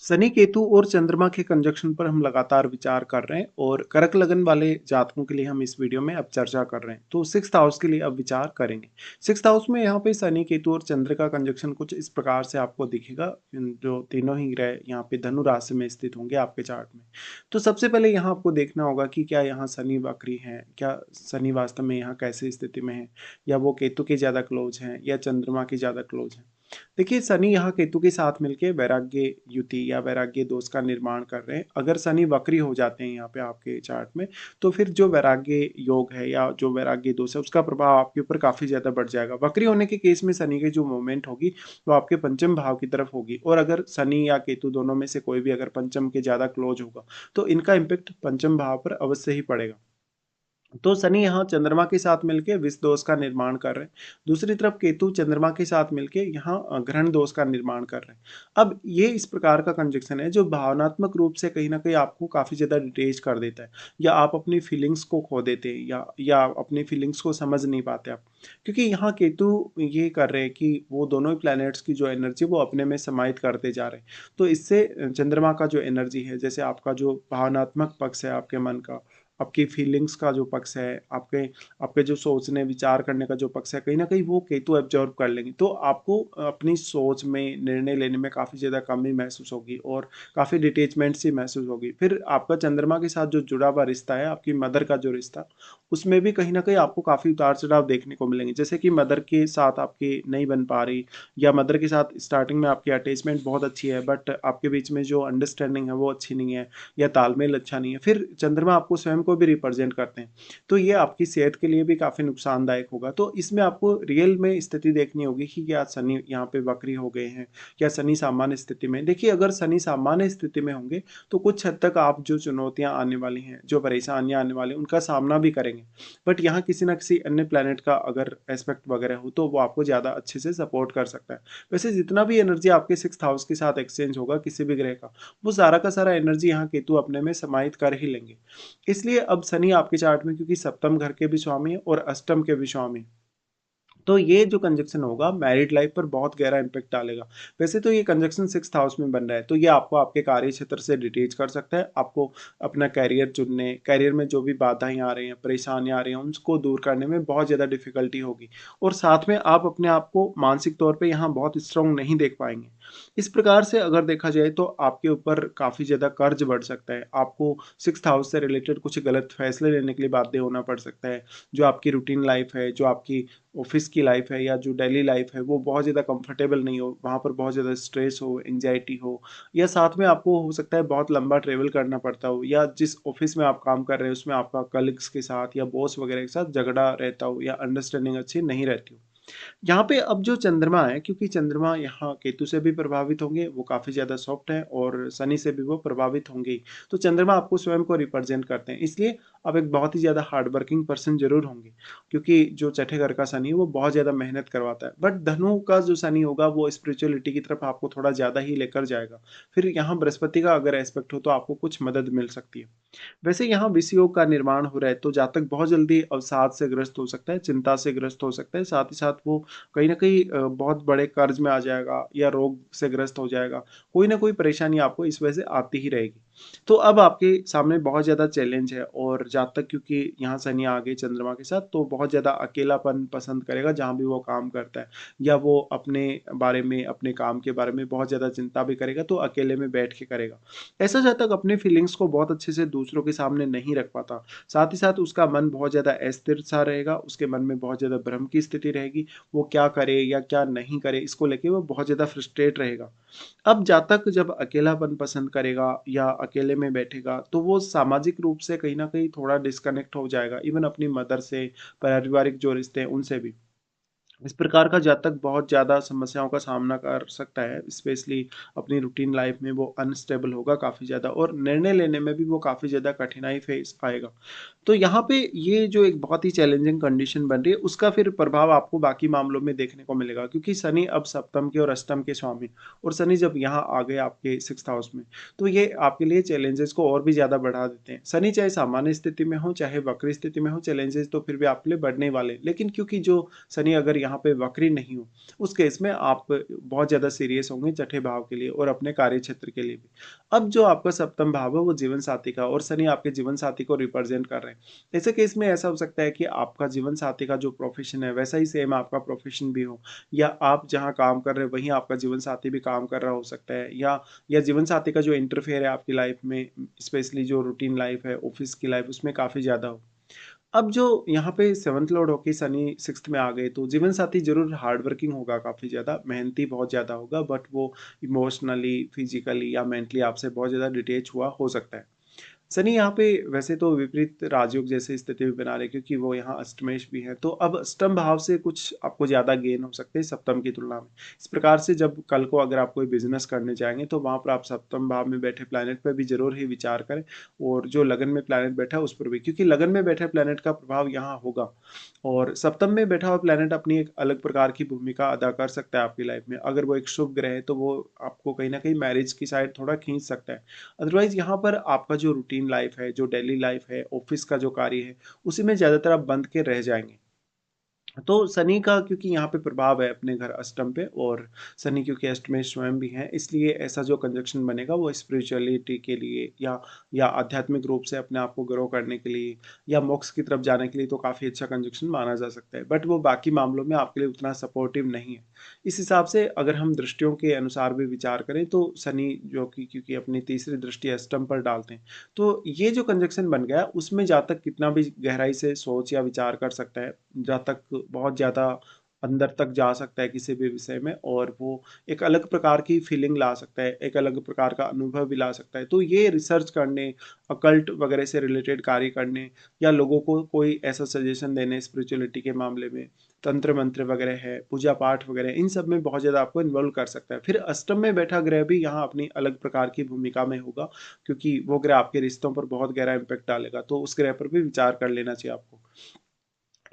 शनि केतु और चंद्रमा के कंजक्शन पर हम लगातार विचार कर रहे हैं और कर्क लगन वाले जातकों के लिए हम इस वीडियो में अब चर्चा कर रहे हैं। तो सिक्स्थ हाउस के लिए अब विचार करेंगे। सिक्स्थ हाउस में यहाँ पे शनि केतु और चंद्र का कंजक्शन कुछ इस प्रकार से आपको दिखेगा। जो तीनों ही ग्रह यहाँ पे धनु राशि में स्थित होंगे आपके चार्ट में। तो सबसे पहले यहाँ आपको देखना होगा कि क्या यहाँ शनि वक्री है, क्या शनि वास्तव में यहाँ कैसे स्थिति में है, या वो केतु के ज़्यादा क्लोज हैं या चंद्रमा के ज़्यादा क्लोज हैं। देखिए शनि यहाँ केतु के साथ मिलके वैराग्य युति या वैराग्य दोष का निर्माण कर रहे हैं। अगर शनि वक्री हो जाते हैं यहाँ पे आपके चार्ट में, तो फिर जो वैराग्य योग है या जो वैराग्य दोष है उसका प्रभाव आपके ऊपर काफी ज्यादा बढ़ जाएगा। वक्री होने के केस में शनि की जो मूवमेंट होगी वो आपके पंचम भाव की तरफ होगी, और अगर शनि या केतु दोनों में से कोई भी अगर पंचम के ज्यादा क्लोज होगा तो इनका इम्पेक्ट पंचम भाव पर अवश्य ही पड़ेगा। तो शनि यहाँ चंद्रमा के साथ मिलके विष दोष का निर्माण कर रहे हैं। दूसरी तरफ केतु चंद्रमा के साथ मिलके यहाँ ग्रहण दोष का निर्माण कर रहे हैं। अब ये इस प्रकार का कंजक्शन है जो भावनात्मक रूप से कहीं ना कहीं आपको काफी ज्यादा डिटेच कर देता है, या आप अपनी फीलिंग्स को खो देते हैं, या अपनी फीलिंग्स को समझ नहीं पाते आप। क्योंकि यहाँ केतु ये कर रहे हैं कि वो दोनों ही प्लैनेट्स की जो एनर्जी वो अपने में समाहित करते जा रहे हैं। तो इससे चंद्रमा का जो एनर्जी है, जैसे आपका जो भावनात्मक पक्ष है आपके मन का, आपकी फीलिंग्स का जो पक्ष है, आपके आपके जो सोचने विचार करने का जो पक्ष है, कहीं ना कहीं वो केतु एब्जॉर्ब कर लेंगे। तो आपको अपनी सोच में निर्णय लेने में काफ़ी ज़्यादा कमी महसूस होगी और काफ़ी डिटेचमेंट सी महसूस होगी। फिर आपका चंद्रमा के साथ जो जुड़ा हुआ रिश्ता है, आपकी मदर का जो रिश्ता, उसमें भी कहीं ना कहीं आपको काफ़ी उतार चढ़ाव देखने को मिलेंगे। जैसे कि मदर के साथ आपकी नहीं बन पा रही, या मदर के साथ स्टार्टिंग में आपकी अटैचमेंट बहुत अच्छी है बट आपके बीच में जो अंडरस्टैंडिंग है वो अच्छी नहीं है, या तालमेल अच्छा नहीं है। फिर चंद्रमा आपको स्वयं को भी रिप्रेजेंट करते हैं, तो ये आपकी सेहत के लिए भी काफ़ी नुकसानदायक होगा। तो इसमें आपको रियल में स्थिति देखनी होगी कि क्या शनि यहाँ पे वक्री हो गए हैं, क्या शनि सामान्य स्थिति में। देखिए अगर शनि सामान्य स्थिति में होंगे तो कुछ हद तक आप जो चुनौतियां आने वाली हैं, जो परेशानियां आने वाली हैं, उनका सामना भी करेंगे। बट यहाँ किसी ना किसी अन्य प्लेनेट का अगर एस्पेक्ट वगैरह हो तो वो आपको ज़्यादा अच्छे से सपोर्ट कर सकता है। वैसे जितना भी एनर्जी आपके सिक्स हाउस के साथ एक्सचेंज होगा किसी भी ग्रह का, वो सारा का सारा एनर्जी यहाँ केतु अपने में समाहित कर ही लेंगे। इसलिए अब शनि आपके चार्ट में क्योंकि सप्तम घर के भी स्वामी है और अष्टम के भी स्वामी, तो ये जो कंजक्शन होगा मैरिड लाइफ पर बहुत गहरा इंपैक्ट डालेगा। वैसे तो ये कंजक्शन सिक्स्थ हाउस में बन रहा है, तो ये आपको आपके कार्य क्षेत्र से डिटेच कर सकता है। आपको अपना कैरियर चुनने, कैरियर में जो भी बाधाएं आ रही हैं, परेशानियां आ रही हैं, उनको दूर करने में बहुत ज़्यादा डिफिकल्टी होगी। और साथ में आप अपने आप को मानसिक तौर पे यहाँ बहुत स्ट्रांग नहीं देख पाएंगे। इस प्रकार से अगर देखा जाए तो आपके ऊपर काफ़ी ज़्यादा कर्ज बढ़ सकता है। आपको सिक्स्थ हाउस से रिलेटेड कुछ गलत फैसले लेने के लिए बाध्य होना पड़ सकता है। जो आपकी रूटीन लाइफ है, जो आपकी ऑफिस की लाइफ है, या जो डेली लाइफ है, वो बहुत ज़्यादा कंफर्टेबल नहीं हो, वहाँ पर बहुत ज़्यादा स्ट्रेस हो, एंजाइटी हो, या साथ में आपको हो सकता है बहुत लंबा ट्रेवल करना पड़ता हो, या जिस ऑफिस में आप काम कर रहे हैं उसमें आपका कलीग्स के साथ या बॉस वगैरह के साथ झगड़ा रहता हो, या अंडरस्टैंडिंग अच्छी नहीं रहती हो। यहाँ पे अब जो चंद्रमा है, क्योंकि चंद्रमा यहाँ केतु से भी प्रभावित होंगे, वो काफ़ी ज़्यादा सॉफ्ट है, और शनि से भी वो प्रभावित होंगे ही। तो चंद्रमा आपको स्वयं को रिप्रेजेंट करते हैं, इसलिए आप एक बहुत ही ज़्यादा हार्ड वर्किंग पर्सन जरूर होंगे। क्योंकि जो छठे घर का शनि है वो बहुत ज़्यादा मेहनत करवाता है, बट धनु का जो शनि होगा वो स्पिरिचुअलिटी की तरफ आपको थोड़ा ज़्यादा ही लेकर जाएगा। फिर यहाँ बृहस्पति का अगर एस्पेक्ट हो तो आपको कुछ मदद मिल सकती है। वैसे यहाँ विषयोग का निर्माण हो रहा है, तो जातक बहुत जल्दी अवसाद से ग्रस्त हो सकता है, चिंता से ग्रस्त हो सकता है, साथ ही साथ वो कहीं ना कहीं बहुत बड़े कर्ज में आ जाएगा, या रोग से ग्रस्त हो जाएगा। कोई ना कोई परेशानी आपको इस वजह से आती ही रहेगी। तो अब आपके सामने बहुत ज़्यादा चैलेंज है, और जातक क्योंकि यहाँ शनि आ गए चंद्रमा के साथ, तो बहुत ज़्यादा अकेलापन पसंद करेगा जहाँ भी वो काम करता है, या वो अपने बारे में, अपने काम के बारे में बहुत ज़्यादा चिंता भी करेगा, तो अकेले में बैठ के करेगा। ऐसा जातक अपने फीलिंग्स को बहुत अच्छे से दूसरों के सामने नहीं रख पाता। साथ ही साथ उसका मन बहुत ज़्यादा अस्थिर सा रहेगा, उसके मन में बहुत ज़्यादा भ्रम की स्थिति रहेगी। वो क्या करे या क्या नहीं करे, इसको लेके वो बहुत ज़्यादा फ्रस्ट्रेट रहेगा। अब जातक जब अकेलापन पसंद करेगा या अकेले में बैठेगा, तो वो सामाजिक रूप से कहीं न कहीं थोड़ा डिस्कनेक्ट हो जाएगा, इवन अपनी मदर से, पारिवारिक जो रिश्ते हैं उनसे भी। इस प्रकार का जातक बहुत ज़्यादा समस्याओं का सामना कर सकता है, स्पेशली अपनी रूटीन लाइफ में वो अनस्टेबल होगा काफ़ी ज़्यादा, और निर्णय लेने में भी वो काफ़ी ज़्यादा कठिनाई फेस आएगा। तो यहाँ पे ये जो एक बहुत ही चैलेंजिंग कंडीशन बन रही है, उसका फिर प्रभाव आपको बाकी मामलों में देखने को मिलेगा, क्योंकि शनि अब सप्तम के और अष्टम के स्वामी, और शनि जब यहाँ आ गए आपके सिक्स्थ हाउस में, तो ये आपके लिए चैलेंजेस को और भी ज़्यादा बढ़ा देते हैं। शनि चाहे सामान्य स्थिति में हो चाहे वक्री स्थिति में हो, चैलेंजेस तो फिर भी आपके लिए बढ़ने वाले हैं। लेकिन क्योंकि जो शनि अगर यहाँ पे वक्री नहीं हो, उस केस में आप बहुत ज़्यादा सीरियस होंगे छठे भाव के लिए और अपने कार्य क्षेत्र के लिए भी। अब जो आपका सप्तम भाव है वो जीवन साथी का, और शनि आपके जीवन साथी को रिप्रेजेंट कर रहे हैं। ऐसे केस में ऐसा हो सकता है कि आपका जीवन साथी का जो प्रोफेशन है वैसा ही सेम आपका प्रोफेशन भी हो, या आप जहाँ काम कर रहे हैं वहीं आपका जीवन साथी भी काम कर रहा हो सकता है, या जीवन साथी का जो इंटरफेयर है आपकी लाइफ में, स्पेशली जो रूटीन लाइफ है, ऑफिस की लाइफ, उसमें काफ़ी ज़्यादा हो। अब जो यहाँ पे 7th लॉर्ड होके शनि 6th में आ गए, तो जीवन साथी ज़रूर हार्ड वर्किंग होगा, काफ़ी ज़्यादा मेहनती बहुत ज़्यादा होगा, बट वो इमोशनली, फिजिकली या मेंटली आपसे बहुत ज़्यादा डिटैच हुआ हो सकता है। शनि यहाँ पे वैसे तो विपरीत राजयोग जैसी स्थिति भी बना रहे, क्योंकि वो यहाँ अष्टमेश भी है, तो अब अष्टम भाव से कुछ आपको ज़्यादा गेन हो सकते हैं सप्तम की तुलना में। इस प्रकार से जब कल को अगर आप कोई बिजनेस करने जाएंगे तो वहाँ पर आप सप्तम भाव में बैठे प्लैनेट पर भी जरूर ही विचार करें, और जो लगन में प्लैनेट बैठा है उस पर भी, क्योंकि लगन में बैठे प्लैनेट का प्रभाव यहाँ होगा, और सप्तम में बैठा हुआ प्लैनेट अपनी एक अलग प्रकार की भूमिका अदा कर सकता है आपकी लाइफ में। अगर वो एक शुभ ग्रह है तो वो आपको कहीं ना कहीं मैरिज की साइड थोड़ा खींच सकता है। अदरवाइज यहाँ पर आपका जो रूटीन लाइफ है, जो डेली लाइफ है, ऑफिस का जो कार्य है, उसी में ज़्यादातर आप बंद के रह जाएंगे। तो शनि का क्योंकि यहाँ पे प्रभाव है अपने घर अष्टम पे, और शनि क्योंकि अष्टमेश स्वयं भी है, इसलिए ऐसा जो कंजक्शन बनेगा वो स्पिरिचुअलिटी के लिए, या आध्यात्मिक रूप से अपने आप को ग्रो करने के लिए, या मोक्ष की तरफ जाने के लिए तो काफ़ी अच्छा कंजक्शन माना जा सकता है, बट वो बाकी मामलों में आपके लिए उतना सपोर्टिव नहीं है। इस हिसाब से अगर हम दृष्टियों के अनुसार भी विचार करें तो शनि जो कि क्योंकि अपनी तीसरी दृष्टि अष्टम पर डालते हैं, तो ये जो कंजक्शन बन गया उसमें जातक कितना भी गहराई से सोच या विचार कर सकता है, जातक बहुत ज़्यादा अंदर तक जा सकता है किसी भी विषय में, और वो एक अलग प्रकार की फीलिंग ला सकता है, एक अलग प्रकार का अनुभव भी ला सकता है। तो ये रिसर्च करने, अकल्ट वगैरह से रिलेटेड कार्य करने, या लोगों को कोई ऐसा सजेशन देने स्पिरिचुअलिटी के मामले में, तंत्र मंत्र वगैरह है, पूजा पाठ वगैरह, इन सब में बहुत ज़्यादा आपको इन्वॉल्व कर सकता है। फिर अष्टम में बैठा ग्रह भी यहाँ अपनी अलग प्रकार की भूमिका में होगा, क्योंकि वो ग्रह आपके रिश्तों पर बहुत गहरा इम्पैक्ट डालेगा, तो उस ग्रह पर भी विचार कर लेना चाहिए आपको।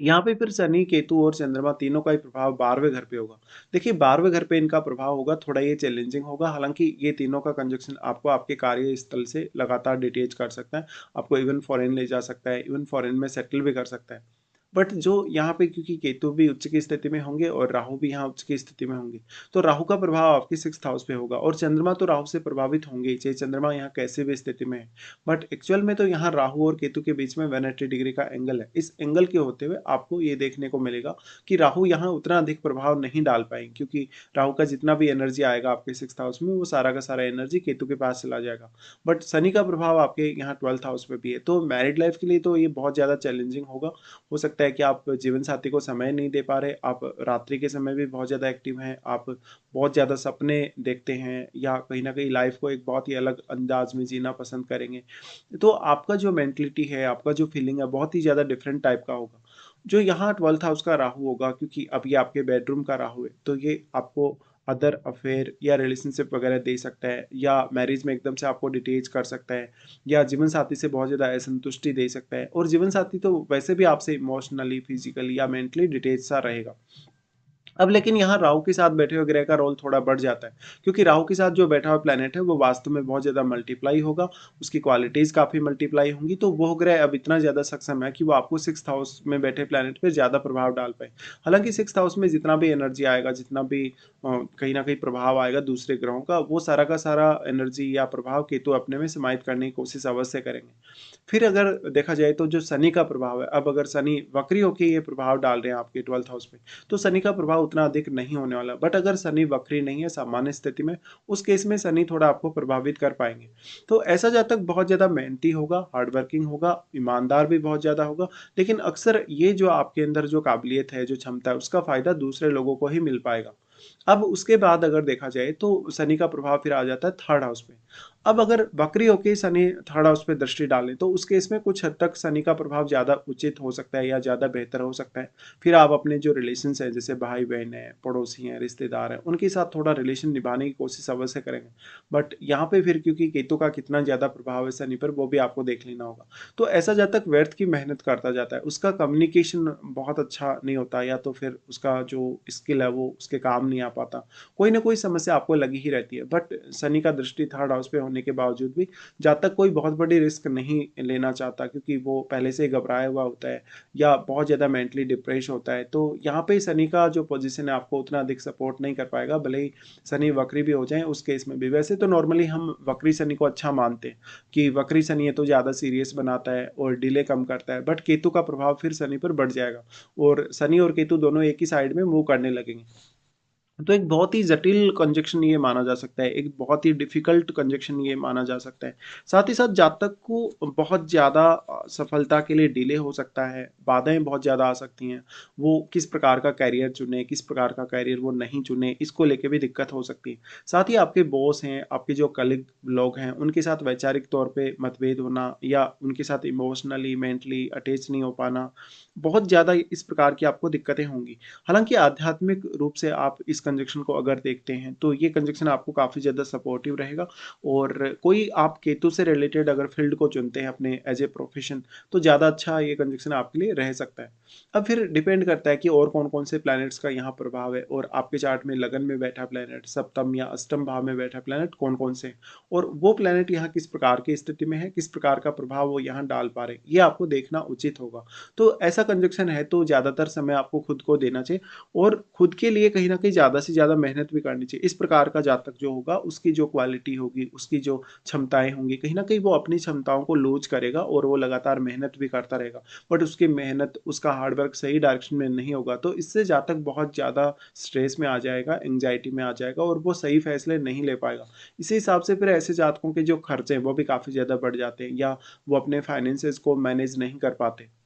यहाँ पे फिर शनि, केतु और चंद्रमा तीनों का ही प्रभाव 12वें घर पे होगा। देखिए 12वें घर पे इनका प्रभाव होगा, थोड़ा ये चैलेंजिंग होगा, हालाँकि ये तीनों का कंजंक्शन आपको आपके कार्यस्थल से लगातार डिटैच कर सकता है। आपको इवन फॉरेन ले जा सकता है, इवन फॉरेन में सेटल भी कर सकता है। बट जो यहाँ पे क्योंकि केतु भी उच्च की स्थिति में होंगे और राहु भी यहाँ उच्च की स्थिति में होंगे, तो राहु का प्रभाव आपके 6th हाउस पे होगा, और चंद्रमा तो राहु से प्रभावित होंगे ही, चाहे चंद्रमा यहाँ कैसे भी स्थिति में है। बट एक्चुअल में तो यहाँ राहु और केतु के बीच में 180 डिग्री का एंगल है। इस एंगल के होते हुए आपको ये देखने को मिलेगा कि राहु यहाँ उतना अधिक प्रभाव नहीं डाल पाएंगे, क्योंकि राहु का जितना भी एनर्जी आएगा आपके 6th हाउस में वो सारा का सारा एनर्जी केतु के पास चला जाएगा। बट शनि का प्रभाव आपके यहाँ 12th हाउस में भी है, तो मैरिड लाइफ के लिए तो ये बहुत ज़्यादा चैलेंजिंग होगा। हो सकता है कि आप जीवन साथी को समय नहीं दे पा रहे, आप रात्रि के समय भी बहुत ज़्यादा एक्टिव हैं, आप बहुत ज़्यादा सपने देखते हैं, या कहीं न कहीं लाइफ को एक बहुत ही अलग अंदाज में जीना पसंद करेंगे। तो आपका जो मेंटलिटी है, आपका जो फीलिंग है, बहुत ही ज़्यादा डिफरेंट टाइप का होगा। जो यहाँ 12th हाउस का राहु होगा, क्योंकि अब ये आपके बेडरूम का राहु है, तो ये आपको अदर अफेयर या रिलेशनशिप वगैरह दे सकता है, या मैरिज में एकदम से आपको डिटेच कर सकता है, या जीवन साथी से बहुत ज़्यादा असंतुष्टि दे सकता है, और जीवन साथी तो वैसे भी आपसे इमोशनली, फिजिकली या मेंटली डिटेच सा रहेगा। अब लेकिन यहाँ राहु के साथ बैठे हुए ग्रह का रोल थोड़ा बढ़ जाता है, क्योंकि राहु के साथ जो बैठा हुआ प्लैनेट है वो वास्तव में बहुत ज़्यादा मल्टीप्लाई होगा, उसकी क्वालिटीज़ काफ़ी मल्टीप्लाई होंगी, तो वो ग्रह अब इतना ज़्यादा सक्षम है कि वो आपको 6th हाउस में बैठे प्लैनेट पे ज़्यादा प्रभाव डाल पाए। हालांकि 6th हाउस में जितना भी एनर्जी आएगा, जितना भी कहीं ना कहीं प्रभाव आएगा दूसरे ग्रहों का, वो सारा का सारा एनर्जी या प्रभाव केतु अपने में समाहित करने की कोशिश अवश्य करेंगे। फिर अगर देखा जाए तो जो शनि का प्रभाव है, अब अगर शनि वक्री होकर ये प्रभाव डाल रहे हैं आपके 12th हाउस में, तो शनि का प्रभाव उतना अधिक नहीं होने वाला। बट अगर शनि वक्री नहीं है, सामान्य स्थिति में, उस केस में शनि थोड़ा आपको प्रभावित कर पाएंगे। तो ऐसा जातक बहुत ज़्यादा मेहनती होगा, हार्ड वर्किंग होगा, ईमानदार भी बहुत ज़्यादा होगा, लेकिन अक्सर ये जो आपके अंदर जो काबिलियत है, जो क्षमता है, उसका फ़ायदा दूसरे लोगों को ही मिल पाएगा। अब उसके बाद अगर देखा जाए तो शनि का प्रभाव फिर आ जाता है 3rd हाउस में। अब अगर वक्री होके शनि 3rd हाउस पे दृष्टि डालें तो उस केस में कुछ हद तक शनि का प्रभाव ज़्यादा उचित हो सकता है, या ज़्यादा बेहतर हो सकता है। फिर आप अपने जो रिलेशंस हैं, जैसे भाई-बहन हैं, पड़ोसी हैं, रिश्तेदार हैं, उनके साथ थोड़ा रिलेशन निभाने की कोशिश अवश्य करेंगे। बट यहाँ पे फिर क्योंकि केतु का कितना ज़्यादा प्रभाव है शनि पर, वो भी आपको देख लेना होगा। तो ऐसा जातक व्यर्थ की मेहनत करता जाता है, उसका कम्युनिकेशन बहुत अच्छा नहीं होता, या तो फिर उसका जो स्किल है वो उसके काम नहीं आ पाता। कोई ना कोई समस्या आपको लगी ही रहती है। बट शनि का दृष्टि 3rd हाउस पे होने होने के बावजूद भी जातक कोई बहुत बड़ी रिस्क नहीं लेना चाहता, क्योंकि वो पहले से ही घबराया हुआ होता है या बहुत ज़्यादा मेंटली डिप्रेस होता है। तो यहाँ पे शनि का जो पोजीशन है आपको उतना अधिक सपोर्ट नहीं कर पाएगा, भले ही शनि वक्री भी हो जाए उस केस में भी। वैसे तो नॉर्मली हम वक्री शनि को अच्छा मानते हैं कि वक्री शनि है तो ज़्यादा सीरियस बनाता है और डिले कम करता है, बट केतु का प्रभाव फिर शनि पर बढ़ जाएगा और शनि और केतु दोनों एक ही साइड में मूव करने लगेंगे। तो एक बहुत ही जटिल कंजक्शन ये माना जा सकता है, एक बहुत ही डिफ़िकल्ट कंजक्शन ये माना जा सकता है। साथ ही साथ जातक को बहुत ज़्यादा सफलता के लिए डिले हो सकता है, बाधाएँ बहुत ज़्यादा आ सकती हैं। वो किस प्रकार का करियर चुने, किस प्रकार का करियर वो नहीं चुने, इसको लेके भी दिक्कत हो सकती है। साथ ही आपके बॉस हैं, आपके जो कलीग लोग हैं, उनके साथ वैचारिक तौर पे मतभेद होना या उनके साथ इमोशनली, मेंटली अटैच नहीं हो पाना, बहुत ज़्यादा इस प्रकार की आपको दिक्कतें होंगी। हालाँकि आध्यात्मिक रूप से आप इस कंजक्शन को अगर देखते हैं, तो ये कंजक्शन आपको काफ़ी ज़्यादा सपोर्टिव रहेगा और कोई आप केतु से रिलेटेड अगर फ़ील्ड को चुनते हैं अपने एज़ ए प्रोफ़ेशन, तो ज़्यादा अच्छा ये कंजक्शन आपके लिए रह सकता है। अब फिर डिपेंड करता है कि और कौन-कौन से प्लैनेट्स का यहाँ प्रभाव है और आपके चार्ट में लगन में बैठा प्लैनेट, सप्तम या अष्टम भाव में बैठा प्लैनेट कौन-कौन से हैं और वो प्लैनेट यहाँ किस प्रकार की स्थिति में है, किस प्रकार का प्रभाव वो यहाँ डाल पा रहे हैं, ये आपको देखना उचित होगा। तो ऐसा कंजक्शन है तो ज़्यादातर समय आपको खुद को देना चाहिए और खुद के लिए कहीं न कहीं ज़्यादा से ज़्यादा मेहनत भी करनी चाहिए। इस प्रकार का जातक जो होगा उसकी जो क्वालिटी होगी, उसकी जो क्षमताएँ होंगी, कहीं न कहीं वो अपनी क्षमताओं को लूज़ करेगा और वो लगातार मेहनत भी करता रहेगा। बट उसकी मेहनत, उसका हार्ड वर्क सही डायरेक्शन में नहीं होगा, तो इससे जातक बहुत ज़्यादा स्ट्रेस में आ जाएगा, एंग्ज़ायटी में आ जाएगा और वो सही फैसले नहीं ले पाएगा। इसी हिसाब से फिर ऐसे जातकों के जो खर्चे हैं वो भी काफ़ी ज़्यादा बढ़ जाते हैं या वो अपने फाइनेंसेस को मैनेज नहीं कर पाते।